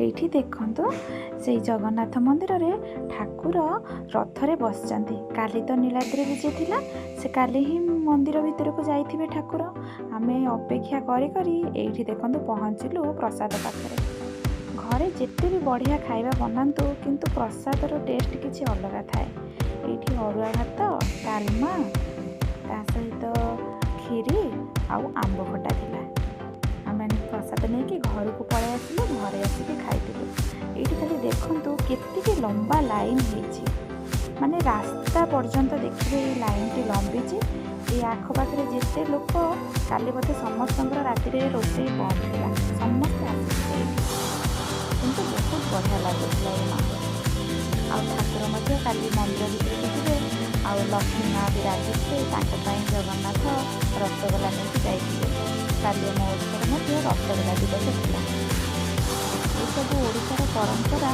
ଏଇଠି ଦେଖନ୍ତୁ ସେଇ ଜଗନ୍ନାଥ ମନ୍ଦିରରେ ଠାକୁର ରଥରେ ବସିଛନ୍ତି। କାଲି ତ ନୀଳାଦ୍ରି ବିଜେ ଥିଲା, ସେ କାଲି ହିଁ ମନ୍ଦିର ଭିତରକୁ ଯାଇଥିବେ ଠାକୁର। ଆମେ ଅପେକ୍ଷା କରି କରି ଏଇଠି ଦେଖନ୍ତୁ ପହଞ୍ଚିଲୁ ପ୍ରସାଦ ପାଖରେ। ଘରେ ଯେତେ ବି ବଢ଼ିଆ ଖାଇବା ବନାନ୍ତୁ କିନ୍ତୁ ପ୍ରସାଦର ଟେଷ୍ଟ କିଛି ଅଲଗା ଥାଏ। ଏଇଠି ଅରୁଆ ଭାତ, ଡାଲମା, ତା ସହିତ କ୍ଷୀରି ଆଉ ଆମ୍ବ ଖଟା ଥିଲା। ଆମେ ପ୍ରସାଦ ନେଇକି ଘରକୁ ପଳେଇ ଆସିଲୁ, ଘରେ ଆସିକି ଖାଇଥିଲୁ। ଏଇଠି ଖାଲି ଦେଖନ୍ତୁ କେତିକି ଲମ୍ବା ଲାଇନ୍ ହେଇଛି, ମାନେ ରାସ୍ତା ପର୍ଯ୍ୟନ୍ତ ଦେଖିବେ ଏଇ ଲାଇନ୍ଟି ଲମ୍ବିଛି। ଏଇ ଆଖପାଖରେ ଯେତେ ଲୋକ, କାଲି ବୋଧେ ସମସ୍ତଙ୍କର ରାତିରେ ରୋଷେଇ ବନ୍ଦ ଥିଲା, ସମସ୍ତେ ଆସିଥିଲେ ଏଇଠି। କିନ୍ତୁ ବହୁତ ବଢ଼ିଆ ଲାଗୁଥିଲା ଏଇ ମନ୍ଦିର। ଆଉ ଠାକୁର ମଧ୍ୟ କାଲି ମନ୍ଦିର ଭିତରକୁ ଯିବେ, ଆଉ ଲକ୍ଷ୍ମୀ ମା ବି ରାଜିଥିଲେ, ତାଙ୍କ ପାଇଁ ଜଗନ୍ନାଥ ରସଗୋଲା ନେଇକି ଯାଇଥିଲେ। କାଲି ଆମ ଓଡ଼ିଶାରେ ମଧ୍ୟ ରସଗୋଲା ଦିବସ ଥିଲା। ଏସବୁ ଓଡ଼ିଶାର ପରମ୍ପରା